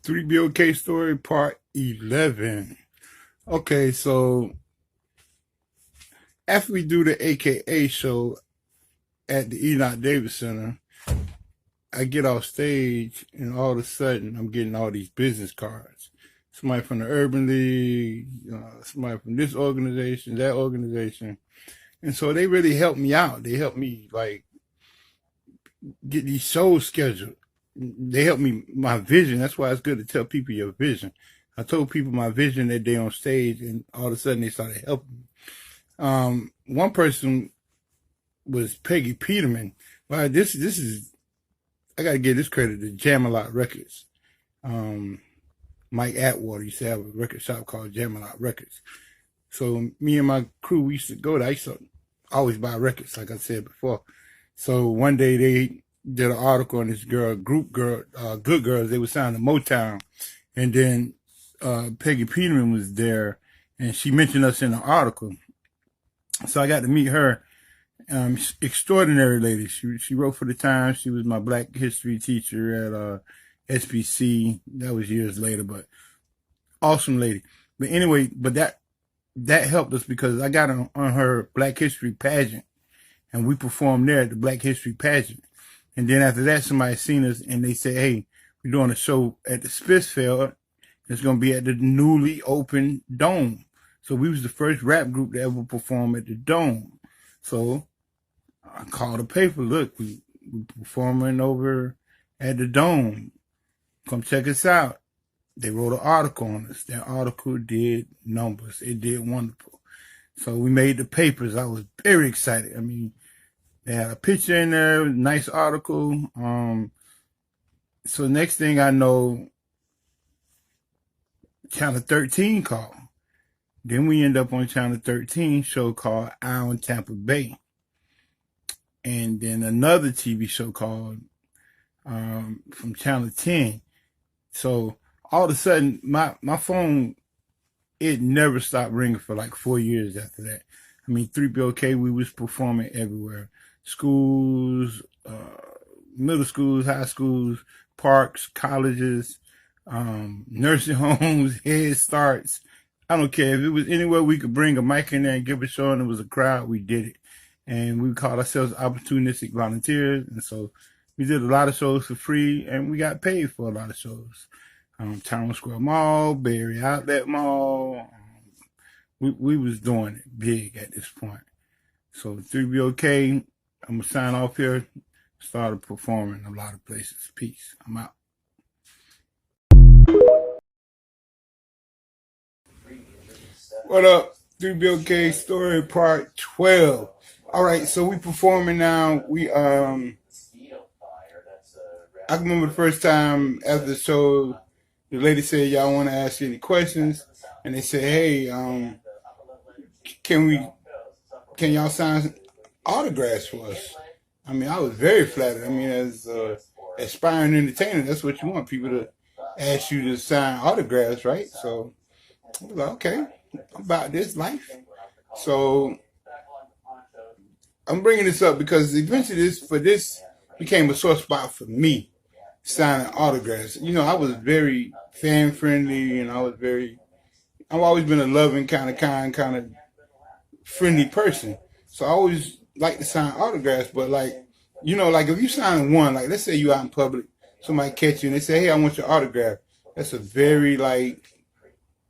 3BOK story part 11. Okay, so after we do the AKA show at the Enoch Davis Center, I get off stage and all of a sudden I'm getting all these business cards. Somebody from the Urban League, somebody from this organization, that organization. And so they really helped me out. They helped me like get these shows scheduled. They helped me my vision. That's why it's good to tell people your vision. I told people my vision that day on stage, and all of a sudden they started helping me. One person was Peggy Peterman. Well, this is I got to give this credit to Jam-A-Lot Records. Mike Atwater used to have a record shop called Jam-A-Lot Records. So me and my crew, we used to go there. I used to always buy records, like I said before. So one day they did an article on this Good Girls. They were signed to Motown. And then Peggy Peterman was there, and she mentioned us in the article. So I got to meet her. Extraordinary lady. She wrote for the Times. She was my Black History teacher at SBC. That was years later, but awesome lady. But anyway, that helped us because I got on her Black History pageant, and we performed there at the Black History pageant. And then after that, somebody seen us and they said, "Hey, we're doing a show at the Spitzfeld. It's going to be at the newly opened Dome." So we was the first rap group to ever perform at the Dome. So I called the paper. Look, we performing over at the Dome. Come check us out. They wrote an article on us. That article did numbers. It did wonderful. So we made the papers. I was very excited. I mean, they had a picture in there, nice article. So next thing I know, Channel 13 called. Then we end up on Channel 13 show called Eye on Tampa Bay. And then another TV show called from Channel 10. So all of a sudden, my phone, it never stopped ringing for like 4 years after that. I mean, 3BOK, we was performing everywhere. Schools, middle schools, high schools, parks, colleges, nursing homes, Head Starts. I don't care. If it was anywhere we could bring a mic in there and give a show and it was a crowd, we did it. And we called ourselves opportunistic volunteers. And so we did a lot of shows for free and we got paid for a lot of shows. Town Square Mall, Bay Area Outlet Mall. We was doing it big at this point. So 3BOK, I'm going to sign off here. Started performing a lot of places. Peace. I'm out. What up? 3BOK story part 12. All right, so we performing now. I remember the first time after the show, the lady said, "Y'all want to ask any questions?" And they said, "Hey, can y'all sign autographs for us?" I mean, I was very flattered. I mean, as aspiring entertainer, that's what you want, people to ask you to sign autographs, right? So I was like, okay, about this life. So I'm bringing this up because eventually this became a sore spot for me, signing autographs. You know, I was very fan friendly, and I've always been a loving, kind of friendly person. So I always like to sign autographs, but like, you know, like if you sign one, like let's say you out in public, somebody catch you and they say, "Hey, I want your autograph." That's a very like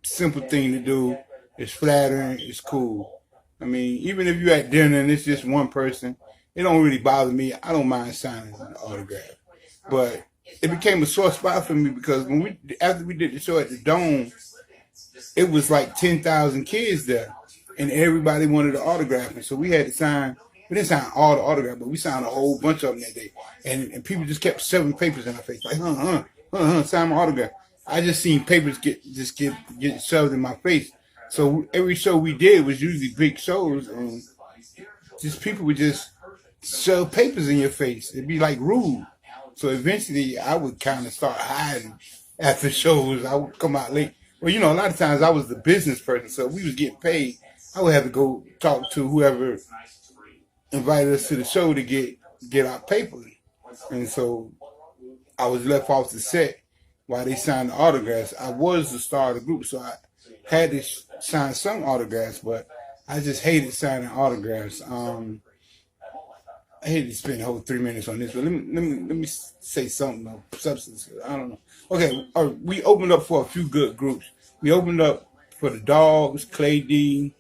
simple thing to do. It's flattering. It's cool. I mean, even if you're at dinner and it's just one person, it don't really bother me. I don't mind signing an autograph. But it became a sore spot for me because after we did the show at the Dome, it was like 10,000 kids there, and everybody wanted an autograph. And so we had to sign. We didn't sign all the autographs, but we signed a whole bunch of them that day. And people just kept shoving papers in our face, like, sign my autograph. I just seen papers get shoved in my face. So every show we did was usually big shows, and just people would just shove papers in your face. It'd be like rude. So eventually, I would kind of start hiding after shows. I would come out late. Well, you know, a lot of times I was the business person, so we was getting paid. I would have to go talk to whoever invited us to the show to get our paper, and so I was left off the set. while they signed the autographs. I was the star of the group, so I had to sign some autographs, but I just hated signing autographs. I hate to spend the whole 3 minutes on this, but let me say something of substance. I don't know. Okay, we opened up for a few good groups. We opened up for the Dogs, Clay D,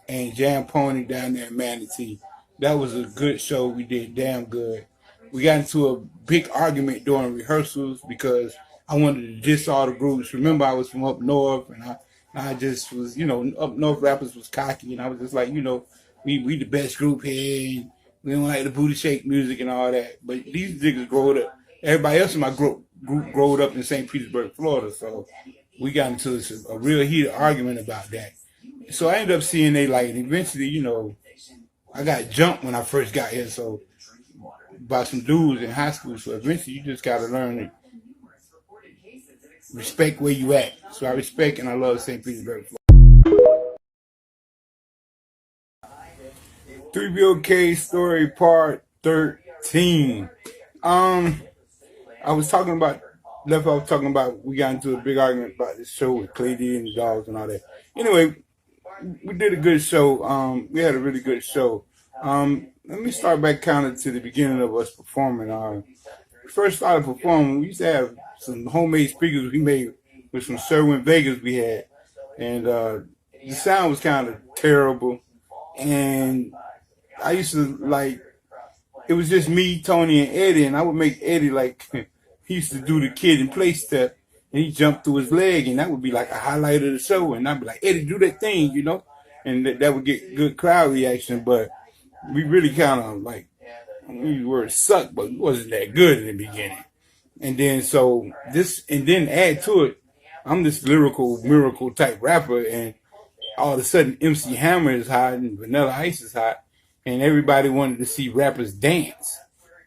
and Jam Pony down there in Manatee. That was a good show. We did damn good. We got into a big argument during rehearsals because I wanted to diss all the groups. Remember, I was from up north, and I just was, up north rappers was cocky, and I was just like, we the best group here. We don't like the booty shake music and all that. But these niggas growed up. Everybody else in my group growed up in St. Petersburg, Florida. So we got into a real heated argument about that. So I ended up seeing they like, eventually, I got jumped when I first got here. So by some dudes in high school. So eventually you just got to learn to respect where you at. So I respect and I love St. Petersburg, Florida. 3BOK story part 13. I was talking about, we got into a big argument about this show with Clay D and the Dogs and all that. Anyway, we did a good show. We had a really good show. Let me start back kind of to the beginning of us performing. We first started performing, we used to have some homemade speakers we made with some Sherwin Vegas we had. And the sound was kind of terrible. And I used to it was just me, Tony, and Eddie, and I would make Eddie he used to do the Kid and Play step, and he jumped through his leg, and that would be like a highlight of the show, and I'd be like, Eddie, do that thing, and that would get good crowd reaction, but we really kind of we were sucked, but it wasn't that good in the beginning. And then then add to it, I'm this lyrical miracle type rapper, and all of a sudden MC Hammer is hot and Vanilla Ice is hot, and everybody wanted to see rappers dance.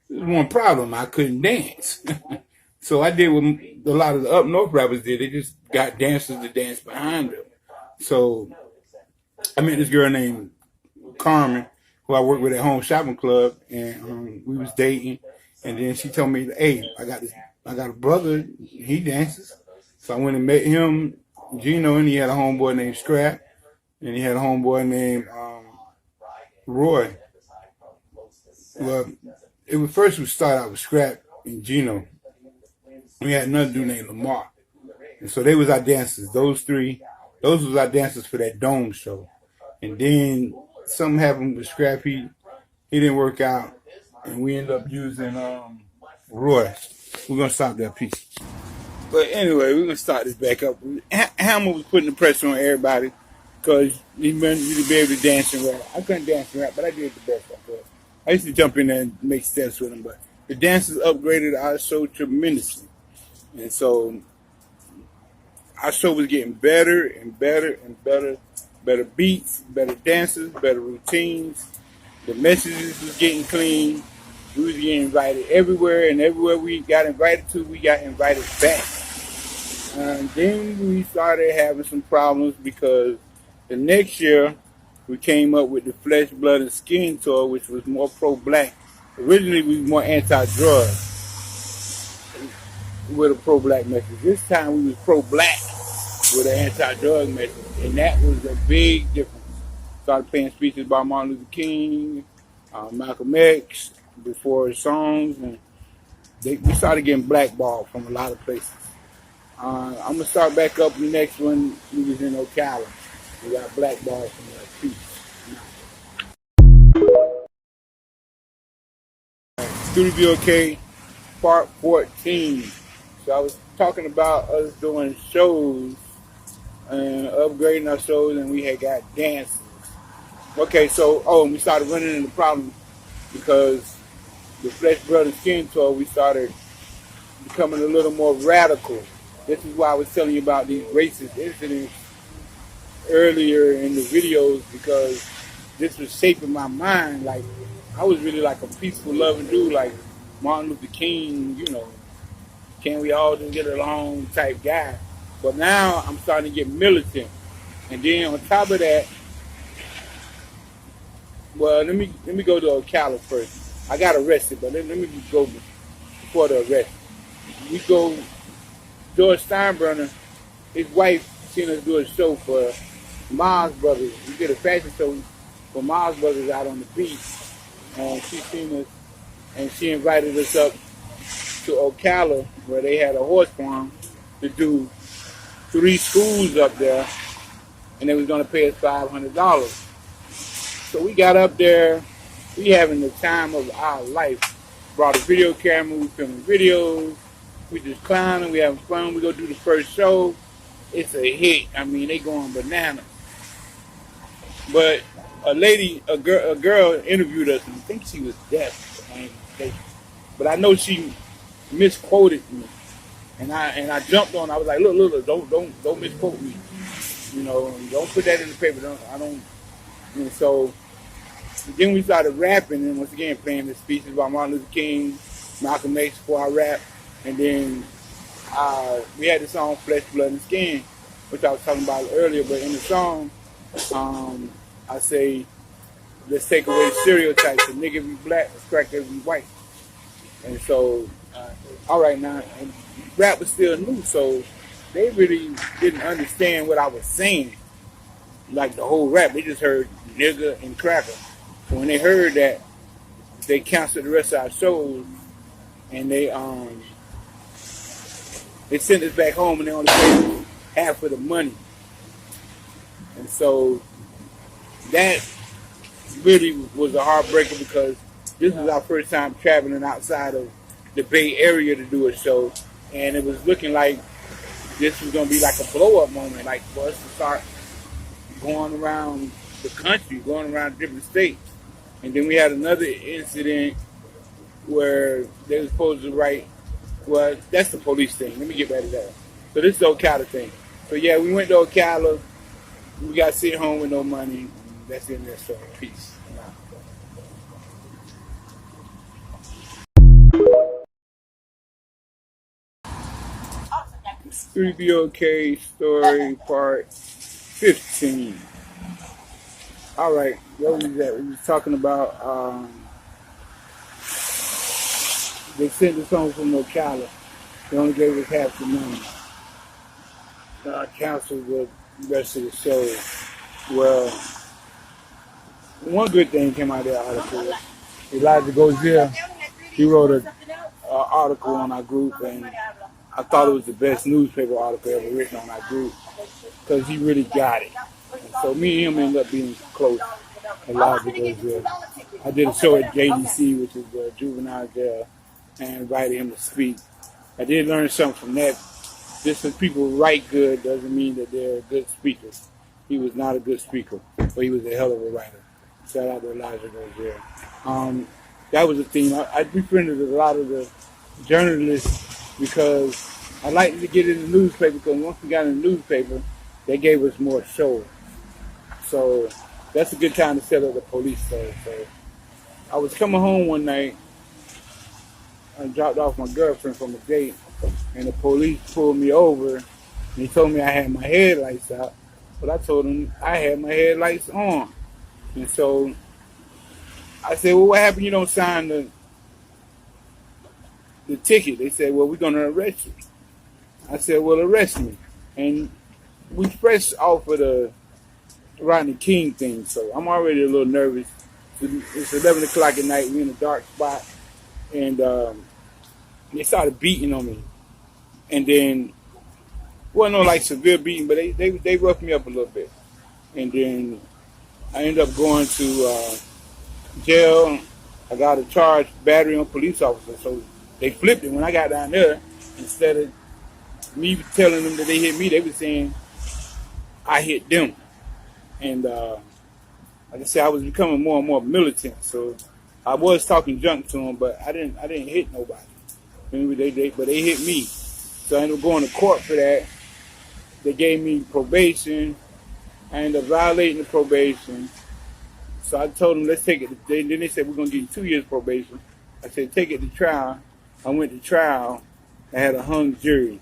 There was one problem, I couldn't dance. So I did what a lot of the up north rappers did. They just got dancers to dance behind them. So I met this girl named Carmen, who I worked with at Home Shopping Club, and we was dating. And then she told me, hey, I got a brother, he dances. So I went and met him, Gino, and he had a homeboy named Scrap, and he had a homeboy named Roy. Well, first we started out with Scrap and Gino. We had another dude named Lamar. And so they was our dancers. Those was our dancers for that Dome show. And then something happened with Scrap. He didn't work out. And we ended up using Roy. We're going to stop that piece. But anyway, we're going to start this back up. Hammer was putting the pressure on everybody because he wanted me to be able to dance and rap. I couldn't dance and rap, but I did the best I could. I used to jump in there and make steps with him, but the dancers upgraded our show tremendously. And so our show was getting better and better and better. Better beats, better dances, better routines. The messages was getting clean. We was getting invited everywhere, and everywhere we got invited to, we got invited back. And then we started having some problems because the next year we came up with the Flesh, Blood, and Skin tour, which was more pro-black. Originally, we were more anti-drug with a pro-black message. This time, we was pro-black with an anti-drug message, and that was a big difference. Started playing speeches by Martin Luther King, Malcolm X, before his songs, and we started getting blackballed from a lot of places. I'm going to start back up the next one. We was in Ocala. We got blackballed from that piece. 3BOK part 14. So I was talking about us doing shows and upgrading our shows, and we had got dances. Okay, so, we started running into problems because the Flesh, Blood, and Skin tour, we started becoming a little more radical. This is why I was telling you about these racist incidents earlier in the videos, because this was shaping my mind. Like, I was really like a peaceful, loving dude, like Martin Luther King, can we all just get along type guy. But now I'm starting to get militant. And then on top of that, well, let me go to Ocala first. I got arrested, but let me just go before the arrest. We go George Steinbrenner, his wife, seen us do a show for Mars Brothers. We did a fashion show for Mars Brothers out on the beach, and she seen us, and she invited us up to Ocala, where they had a horse farm, to do 3 schools up there, and they was gonna pay us $500. So we got up there, we having the time of our life. Brought a video camera, we filming videos, we just clowning, we having fun. We go do the first show, it's a hit. I mean, they going bananas. But a girl interviewed us, and I think she was deaf, if I ain't mistaken. But I know she misquoted me, and I jumped on. I was like, look, don't misquote me. You know, don't put that in the paper. And so then we started rapping, and once again playing the speeches about Martin Luther King, Malcolm X before I rap, and then we had the song "Flesh, Blood, and Skin," which I was talking about earlier. But in the song, I say, let's take away the stereotypes. A nigga be black, a cracker be white. And so, all right now, and rap was still new, so they really didn't understand what I was saying, like the whole rap. They just heard nigga and cracker. So when they heard that, they canceled the rest of our shows, and they sent us back home, and they only paid us half of the money. And so that really was a heartbreaker, because this was our first time traveling outside of the Bay Area to do a show, and it was looking like this was going to be like a blow-up moment, like for us to start going around the country, going around different states. And then we had another incident where they were supposed to write, well, that's the police thing. Let me get back to that. So this is the Ocala thing. So yeah, we went to Ocala. We got sent home with no money. That's the end of that story. Peace. 3BOK story part 15. Alright, where was that? We was talking about they sent us home from Ocala. They only gave us half the money. I canceled the rest of the show. Well, one good thing came out of that article. Elijah Gozier, he wrote an article on our group, and I thought it was the best newspaper article ever written on our group, because he really got it. And so me and him ended up being close. Elijah Gozier. I did a show at JDC, which is the juvenile jail, and invited him to speak. I did learn something from that. Just because people write good doesn't mean that they're good speakers. He was not a good speaker, but he was a hell of a writer. Shout out to Elijah Gozier. That was the theme. I befriended a lot of the journalists because I liked to get in the newspaper, because once we got in the newspaper, they gave us more shows. So that's a good time to set up the police story. So I was coming home one night. I dropped off my girlfriend from a date, and the police pulled me over, and he told me I had my headlights out, but I told him I had my headlights on. And so I said, well, what happened? You don't sign the ticket. They said, well, we're going to arrest you. I said, well, arrest me. And we fresh off of the Rodney King thing, so I'm already a little nervous. It's 11 o'clock at night. We're in a dark spot. And they started beating on me. And then, wasn't no like severe beating, but they roughed me up a little bit. And then I ended up going to jail. I got a charge, battery on police officer. So they flipped it when I got down there. Instead of me telling them that they hit me, they were saying I hit them. And like I said, I was becoming more and more militant. So I was talking junk to them, but I didn't hit nobody. But they hit me. So I ended up going to court for that. They gave me probation. I ended up violating the probation. So I told them, let's take it. Then they said, we're going to give you 2 years probation. I said, take it to trial. I went to trial. I had a hung jury.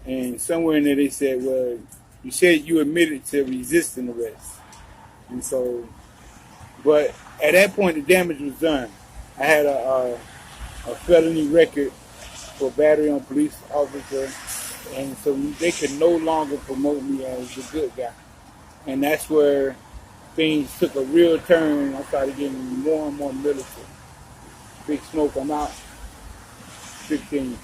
And somewhere in there they said, well, you said you admitted to resisting arrest. And so, but at that point, the damage was done. I had a felony record for battery on police officer, And so they could no longer promote me as the good guy. And that's where things took a real turn. I started getting more and more militant. Big Smoke, I'm out. 15.